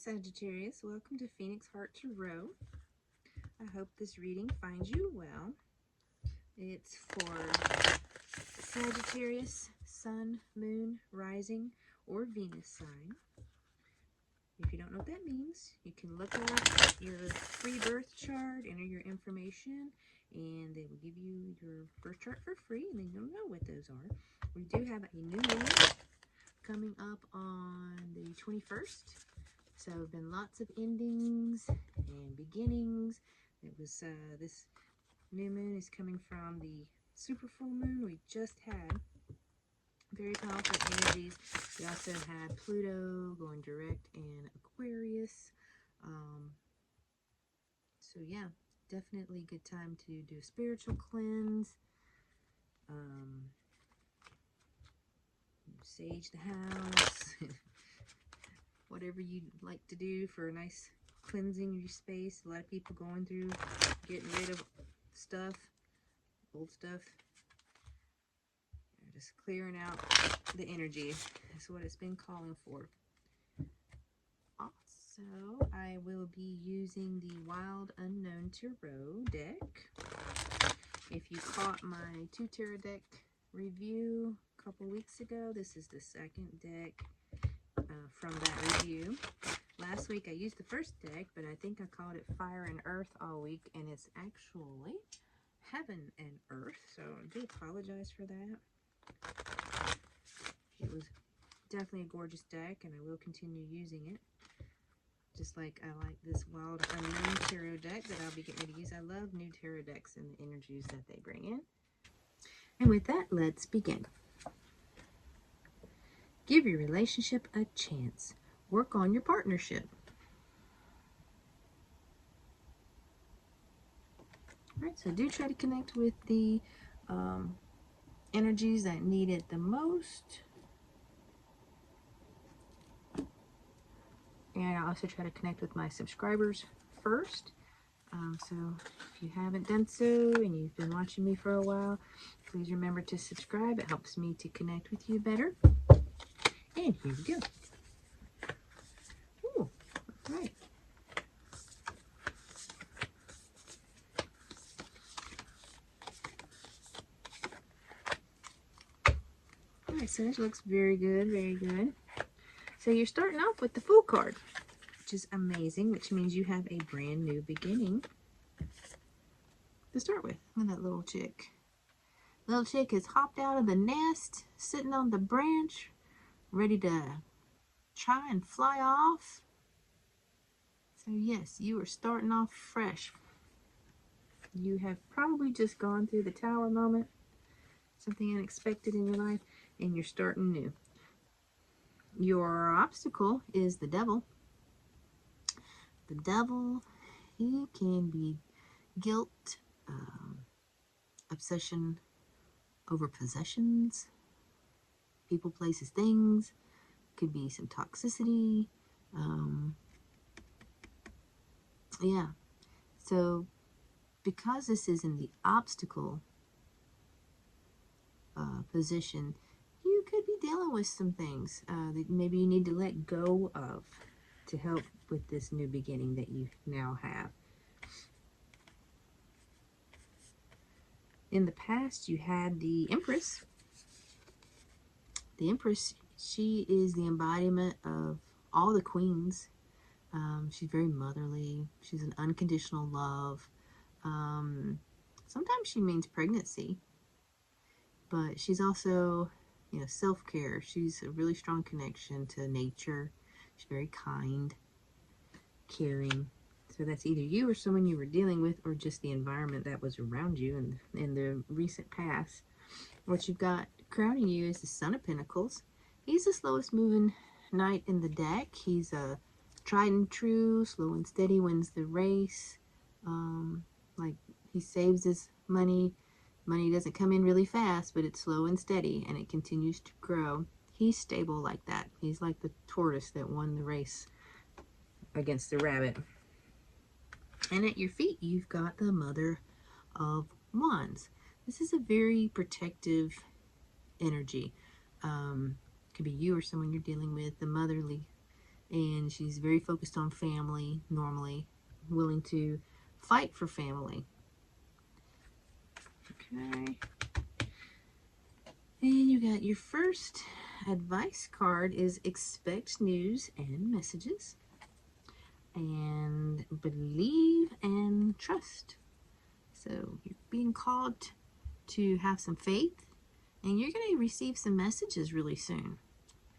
Sagittarius, welcome to Phoenix Heart Tarot. I hope this reading finds you well. It's for Sagittarius, Sun, Moon, Rising, or Venus sign. If you don't know what that means, you can look up your free birth chart, enter your information, and they will give you your birth chart for free, and then you'll know what those are. We do have a new moon coming up on the 21st. So been lots of endings and beginnings. It was this new moon is coming from the super full moon we just had. Very powerful energies. We also had Pluto going direct in Aquarius. So yeah, definitely a good time to do a spiritual cleanse. Sage the house. Whatever you'd like to do for a nice cleansing of your space. A lot of people going through getting rid of stuff, old stuff. Just clearing out the energy. That's what it's been calling for. Also, I will be using the Wild Unknown Tarot deck. If you caught my 2 tarot deck review a couple weeks ago, this is the second deck from that review. Last week I used the first deck, but I think I called it Fire and Earth all week, and it's actually Heaven and Earth, so I do apologize for that. It was definitely a gorgeous deck, and I will continue using it. Just like I like this Wild Unknown Tarot deck that I'll be getting ready to use. I love new tarot decks and the energies that they bring in. And with that, let's begin. Give your relationship a chance. Work on your partnership. All right, so do try to connect with the energies that need it the most. And I also try to connect with my subscribers first. So if you haven't done so and you've been watching me for a while, please remember to subscribe. It helps me to connect with you better. And here we go. Ooh, all right. All right, so this looks very good, very good. So you're starting off with the Fool card, which is amazing, which means you have a brand new beginning to start with. Look at that little chick. Little chick has hopped out of the nest, sitting on the branch, ready to try and fly off. So yes, you are starting off fresh. You have probably just gone through the tower moment, something unexpected in your life, and you're starting new. Your obstacle is the devil. The devil, he can be guilt, obsession over possessions, people, places, things. Could be some toxicity. Yeah. So because this is in the obstacle position, you could be dealing with some things that maybe you need to let go of to help with this new beginning that you now have. In the past, you had the Empress. The Empress, she is the embodiment of all the queens. She's very motherly. She's an unconditional love. Sometimes she means pregnancy, but she's also, you know, self-care. She's a really strong connection to nature. She's very kind, caring. So that's either you or someone you were dealing with, or just the environment that was around you in the recent past. What you've got crowning you is the Son of Pentacles. He's the slowest moving knight in the deck. He's a tried and true, slow and steady, wins the race. Like, he saves his money. Money doesn't come in really fast, but it's slow and steady, and it continues to grow. He's stable like that. He's like the tortoise that won the race against the rabbit. And at your feet, you've got the Mother of Wands. This is a very protective energy. Could be you or someone you're dealing with. The motherly and she's very focused on family normally, willing to fight for family. Okay. And you got your first advice card is expect news and messages, and believe and trust. So you're being called to have some faith, and you're going to receive some messages really soon.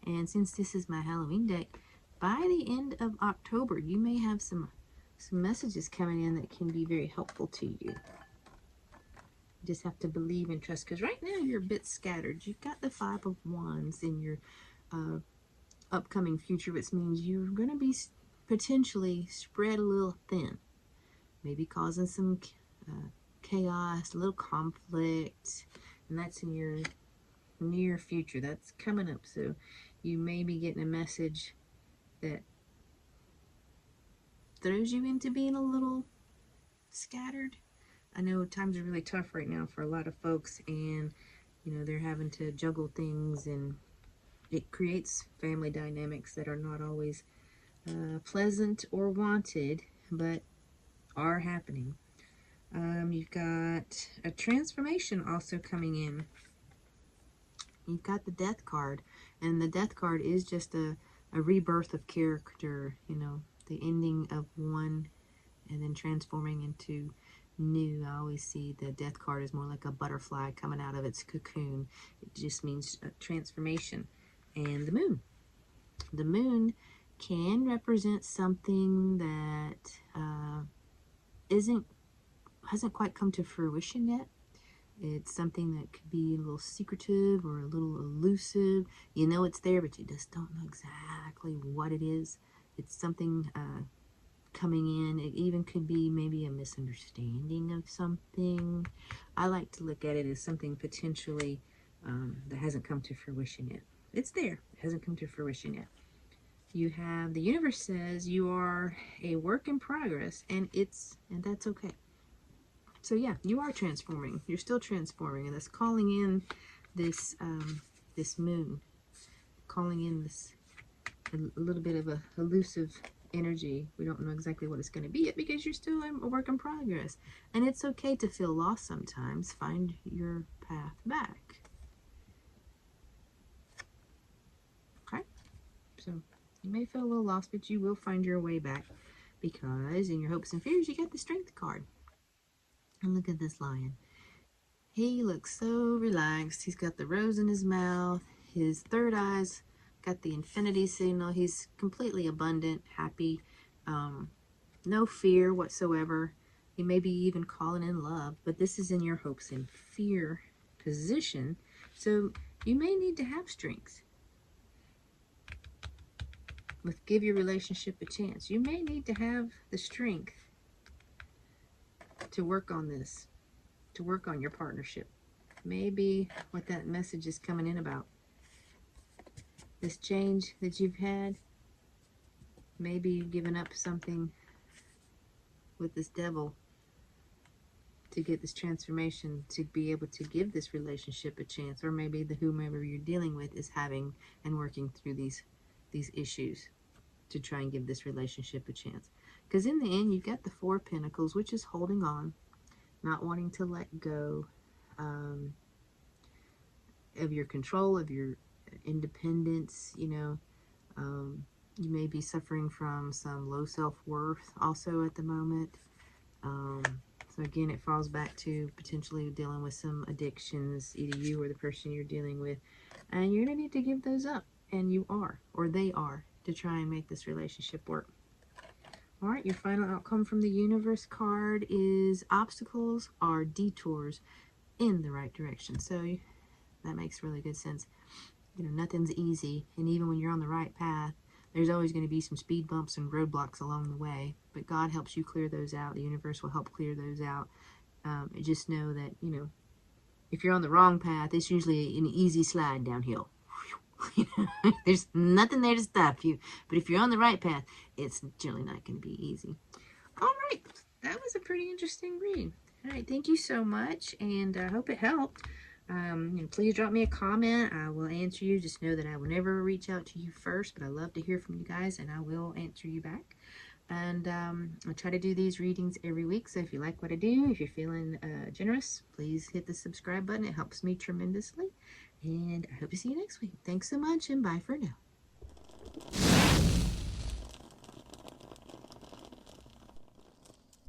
And since this is my Halloween deck, by the end of October, you may have some messages coming in that can be very helpful to you. You just have to believe and trust, because right now you're a bit scattered. You've got the Five of Wands in your upcoming future, which means you're going to be potentially spread a little thin, maybe causing some chaos, a little conflict, and that's in your near future. That's coming up, so you may be getting a message that throws you into being a little scattered. I know times are really tough right now for a lot of folks, and you know, they're having to juggle things, and it creates family dynamics that are not always pleasant or wanted, but are happening. You've got a transformation also coming in. You've got the Death card, and the Death card is just a rebirth of character, you know, the ending of one and then transforming into new. I always see the Death card as more like a butterfly coming out of its cocoon. It just means transformation. And the Moon. The Moon can represent something that hasn't quite come to fruition yet. It's something that could be a little secretive or a little elusive. You know it's there, but you just don't know exactly what it is. It's something coming in. It even could be maybe a misunderstanding of something. I like to look at it as something potentially that hasn't come to fruition yet. It's there. It hasn't come to fruition yet. You have, the universe says you are a work in progress, and that's okay. So yeah, you are transforming. You're still transforming, and that's calling in this this moon, calling in this a little bit of a elusive energy. We don't know exactly what it's going to be yet, because you're still a work in progress, and it's okay to feel lost sometimes. Find your path back. Okay, so you may feel a little lost, but you will find your way back, because in your hopes and fears, you got the Strength card. And look at this lion. He looks so relaxed. He's got the rose in his mouth. His third eye's got the infinity signal. He's completely abundant, happy, no fear whatsoever. He may be even calling in love, but this is in your hopes and fear position. So you may need to have strength. Give your relationship a chance. You may need to have the strength to work on this, to work on your partnership. Maybe what that message is coming in about. This change that you've had, maybe you've given up something with this devil to get this transformation, to be able to give this relationship a chance. Or maybe whomever you're dealing with is having and working through these issues to try and give this relationship a chance. Because in the end, you've got the Four of Pentacles, which is holding on, not wanting to let go of your control, of your independence. You know, you may be suffering from some low self-worth also at the moment. So again, it falls back to potentially dealing with some addictions, either you or the person you're dealing with. And you're going to need to give those up. And you are, or they are, to try and make this relationship work. All right, your final outcome from the universe card is obstacles are detours in the right direction. So that makes really good sense. You know, nothing's easy. And even when you're on the right path, there's always going to be some speed bumps and roadblocks along the way. But God helps you clear those out. The universe will help clear those out. Just know that, you know, if you're on the wrong path, it's usually an easy slide downhill. There's nothing there to stop you. But if you're on the right path, it's generally not going to be easy. All right, that was a pretty interesting read. All right, thank you so much, and I hope it helped. Please drop me a comment. I will answer you. Just know that I will never reach out to you first, but I love to hear from you guys, and I will answer you back. And I try to do these readings every week, so if you like what I do, if you're feeling generous, please hit the subscribe button. It helps me tremendously. And I hope to see you next week. Thanks so much, and bye for now.